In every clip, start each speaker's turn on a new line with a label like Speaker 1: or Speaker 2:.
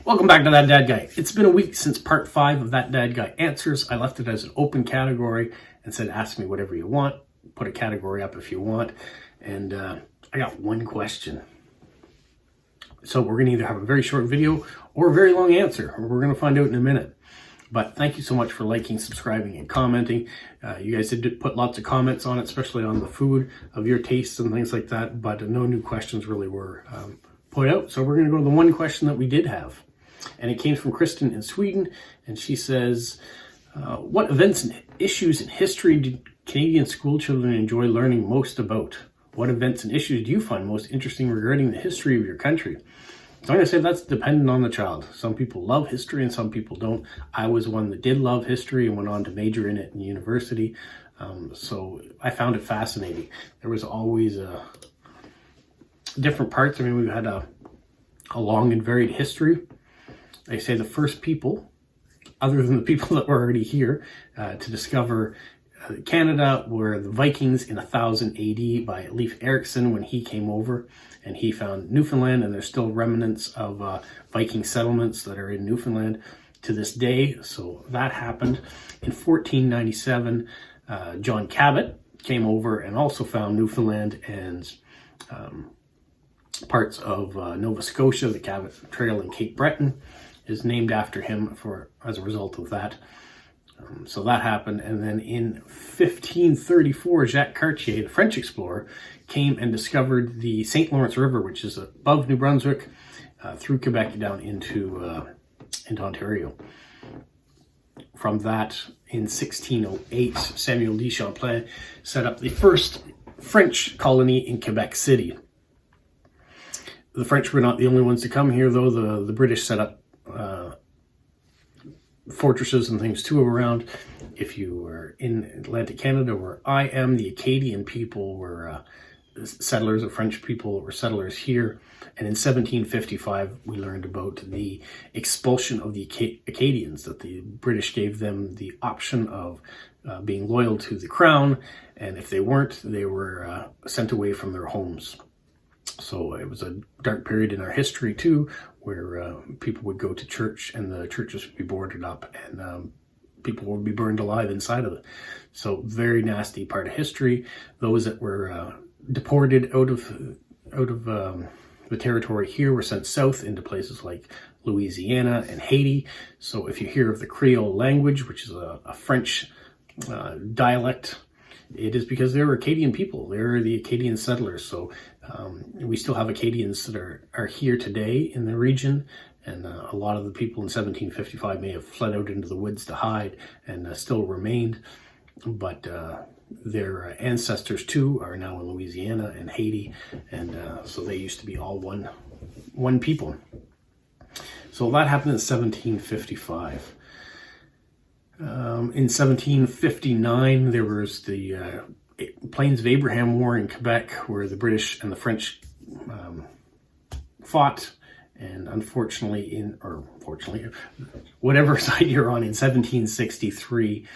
Speaker 1: Welcome back to That Dad Guy. It's been a week since part 5 of That Dad Guy Answers. I left it as an open category and said, ask me whatever you want. Put a category up if you want. And I got one question. So we're going to either have a very short video or a very long answer. We're going to find out in a minute. But thank you so much for liking, subscribing, and commenting. You guys did put lots of comments on it, especially on the food of your tastes and things like that. But no new questions really were put out. So we're going to go to the one question that we did have. And it came from Kristen in Sweden. And she says, what events and issues in history do Canadian school children enjoy learning most about? What events and issues do you find most interesting regarding the history of your country? So I'm going to say that's dependent on the child. Some people love history and some people don't. I was one that did love history and went on to major in it in university. So I found it fascinating. There was always different parts. I mean, we've had a long and varied history. They say the first people, other than the people that were already here, to discover Canada were the Vikings in 1000 AD by Leif Erikson when he came over and he found Newfoundland, and there's still remnants of Viking settlements that are in Newfoundland to this day. So that happened. In 1497, John Cabot came over and also found Newfoundland and parts of Nova Scotia. The Cabot Trail in Cape Breton is named after him as a result of that. So that happened. And then in 1534, Jacques Cartier, the French explorer, came and discovered the St. Lawrence River, which is above New Brunswick, through Quebec down into Ontario. From that, in 1608, Samuel de Champlain set up the first French colony in Quebec City. The French were not the only ones to come here, though. The British set up fortresses and things too around. If you were in Atlantic Canada, where I am, the Acadian people were settlers, the French people were settlers here. And in 1755, we learned about the expulsion of the Acadians, that the British gave them the option of being loyal to the crown, and if they weren't, they were sent away from their homes. So it was a dark period in our history too, where people would go to church and the churches would be boarded up and people would be burned alive inside of it. So very nasty part of history. Those that were deported out of the territory here were sent south into places like Louisiana and Haiti. So if you hear of the Creole language, which is a French dialect, it is because they were Acadian people. They're the Acadian settlers. So we still have Acadians that are here today in the region. And a lot of the people in 1755 may have fled out into the woods to hide and still remained. But their ancestors too are now in Louisiana and Haiti. And so they used to be all one people. So that happened in 1755. In 1759, there was the Plains of Abraham War in Quebec, where the British and the French fought. And unfortunately, fortunately, whatever side you're on, in 1763,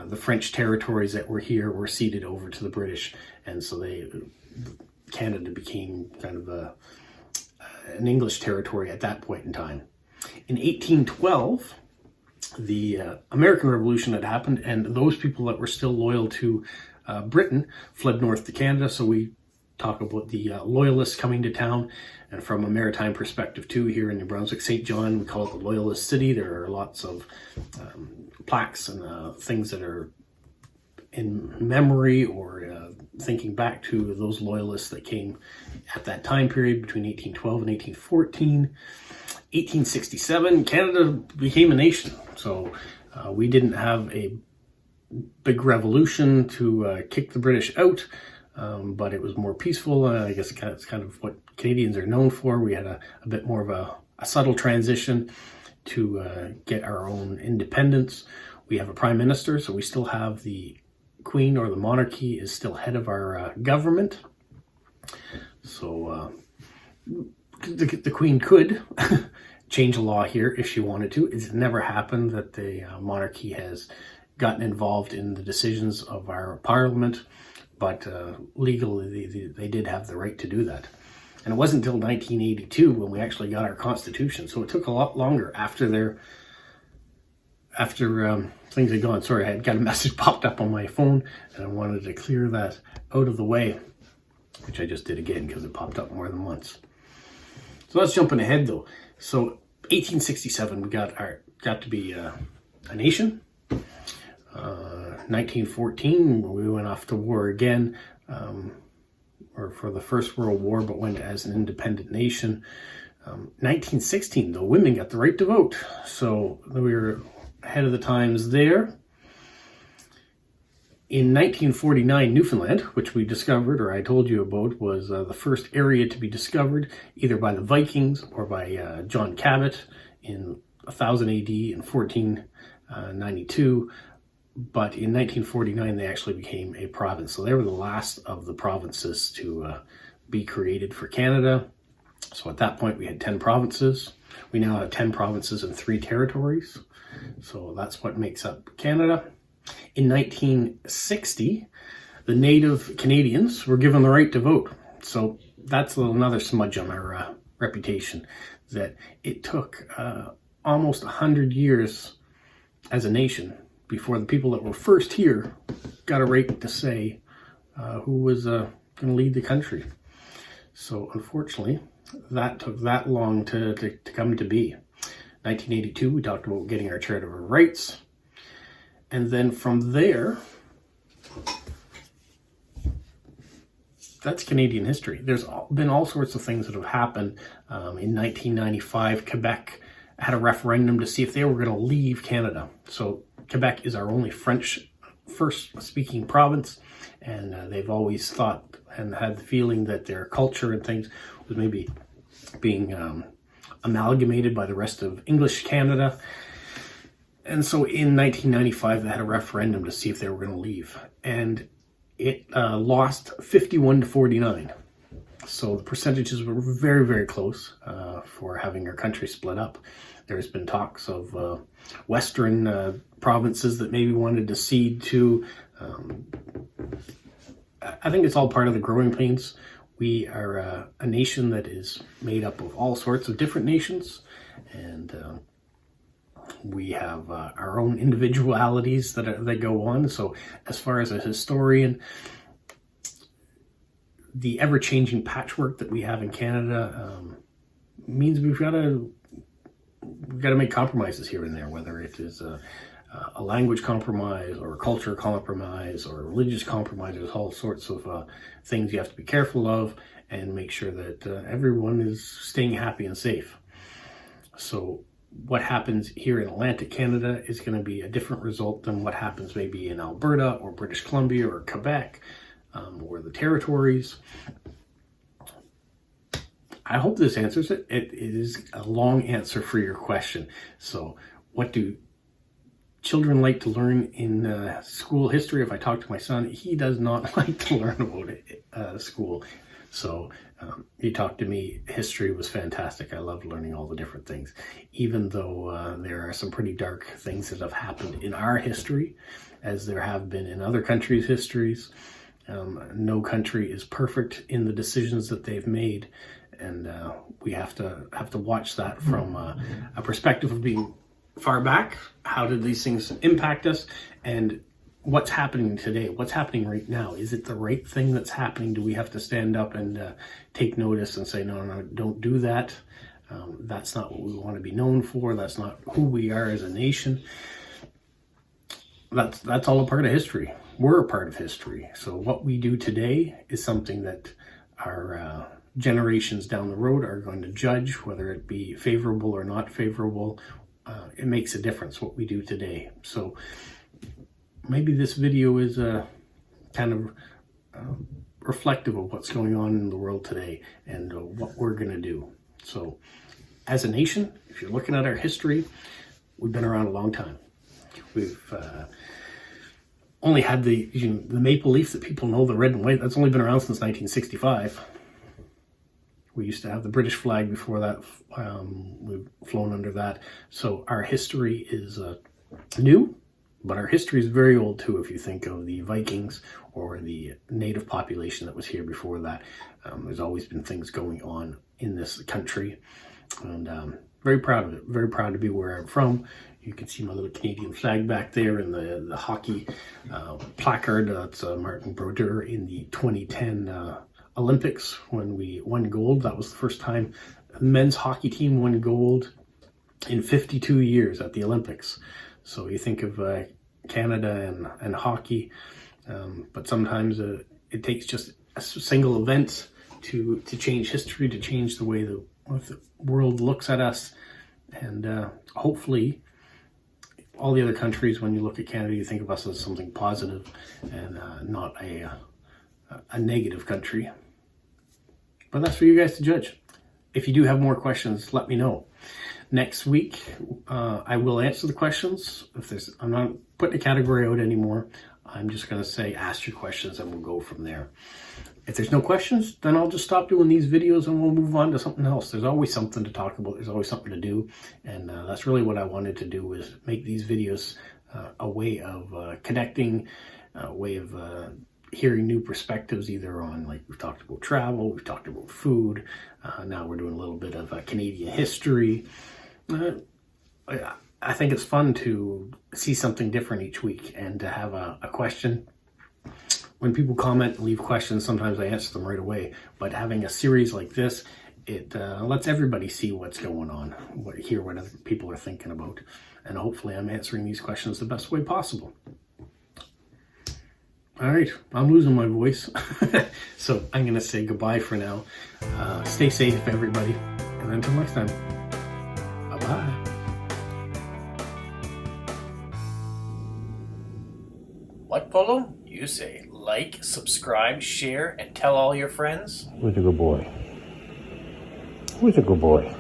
Speaker 1: the French territories that were here were ceded over to the British. And so Canada became kind of an English territory at that point in time. In 1812, the American Revolution had happened, and those people that were still loyal to Britain fled north to Canada. So we talk about the Loyalists coming to town, and from a maritime perspective too, here in New Brunswick, St. John, we call it the Loyalist City. There are lots of plaques and things that are in memory or thinking back to those Loyalists that came at that time period between 1812 and 1814. 1867, Canada became a nation. So we didn't have a big revolution to kick the British out, but it was more peaceful. I guess it's kind of what Canadians are known for. We had a bit more of a subtle transition to get our own independence. We have a prime minister, so we still have the Queen, or the monarchy is still head of our government. So the Queen could change a law here if she wanted to. It's never happened that the monarchy has gotten involved in the decisions of our parliament, but legally they did have the right to do that. And it wasn't until 1982 when we actually got our Constitution. So it took a lot longer after things had gone. Sorry, I had got a message popped up on my phone, and I wanted to clear that out of the way, which I just did again because it popped up more than once. So let's jumping ahead though. So 1867, we got to be a nation. 1914, we went off to war again, or for the First World War, but went as an independent nation. 1916, though, women got the right to vote, so we were ahead of the times there. In 1949, Newfoundland, which we discovered, or I told you about, was the first area to be discovered, either by the Vikings or by John Cabot in 1000 AD and 1492. But in 1949, they actually became a province. So they were the last of the provinces to be created for Canada. So at that point, we had 10 provinces. We now have 10 provinces and 3 territories. So that's what makes up Canada. In 1960, the Native Canadians were given the right to vote. So that's another smudge on our reputation, that it took almost 100 years as a nation before the people that were first here got a right to say who was going to lead the country. So unfortunately, that took that long to come to be. 1982, we talked about getting our Charter of Rights. And then from there, that's Canadian history. There's been all sorts of things that have happened. In 1995, Quebec had a referendum to see if they were going to leave Canada. So Quebec is our only French first-speaking province, and they've always thought and had the feeling that their culture and things was maybe being amalgamated by the rest of English Canada. And so in 1995, they had a referendum to see if they were going to leave, and it lost 51-49. So the percentages were very, very close for having our country split up. There's been talks of Western provinces that maybe wanted to cede to. I think it's all part of the growing pains. We are a nation that is made up of all sorts of different nations, and we have our own individualities that go on. So as far as a historian, the ever-changing patchwork that we have in Canada means we've got to make compromises here and there, whether it is a language compromise or a culture compromise or a religious compromise. There's all sorts of things you have to be careful of and make sure that everyone is staying happy and safe. So what happens here in Atlantic Canada is going to be a different result than what happens maybe in Alberta or British Columbia or Quebec or the territories. I hope this answers it. It is a long answer for your question. So what do children like to learn in school history? If I talk to my son, he does not like to learn about school. So he talked to me, history was fantastic. I loved learning all the different things, even though there are some pretty dark things that have happened in our history, as there have been in other countries' histories. No country is perfect in the decisions that they've made, and we have to watch that from a perspective of being far back. How did these things impact us, and what's happening today? What's happening right now? Is it the right thing that's happening? Do we have to stand up and take notice and say, no, don't do that? That's not what we want to be known for. That's not who we are as a nation. That's all a part of history. We're a part of history. So what we do today is something that our generations down the road are going to judge, whether it be favorable or not favorable. It makes a difference what we do today. So maybe this video is kind of reflective of what's going on in the world today and what we're going to do. So as a nation, if you're looking at our history, we've been around a long time. We've only had the maple leaf that people know, the red and white. That's only been around since 1965. We used to have the British flag before that. We've flown under that. So our history is new. But our history is very old too, if you think of the Vikings or the native population that was here before that. There's always been things going on in this country, and very proud of it. Very proud to be where I'm from. You can see my little Canadian flag back there, and the hockey placard. That's Martin Brodeur in the 2010 Olympics when we won gold. That was the first time the men's hockey team won gold in 52 years at the Olympics. So you think of Canada and hockey, but sometimes it takes just a single event to change history, to change the way the world looks at us. And hopefully all the other countries, when you look at Canada, you think of us as something positive and not a negative country. But that's for you guys to judge. If you do have more questions, let me know. Next week, I will answer the questions. I'm not putting a category out anymore. I'm just going to say, ask your questions and we'll go from there. If there's no questions, then I'll just stop doing these videos and we'll move on to something else. There's always something to talk about. There's always something to do. And that's really what I wanted to do, was make these videos a way of connecting, a way of hearing new perspectives, either on, like, we've talked about travel, we've talked about food. Now we're doing a little bit of Canadian history. I think it's fun to see something different each week and to have a question. When people comment and leave questions, sometimes I answer them right away. But having a series like this, it lets everybody see what's going on, hear what other people are thinking about. And hopefully I'm answering these questions the best way possible. All right, I'm losing my voice. So I'm going to say goodbye for now. Stay safe, everybody. And until next time, bye-bye. What, Polo? You say like, subscribe, share, and tell all your friends?
Speaker 2: Who's a good boy? Who's a good boy?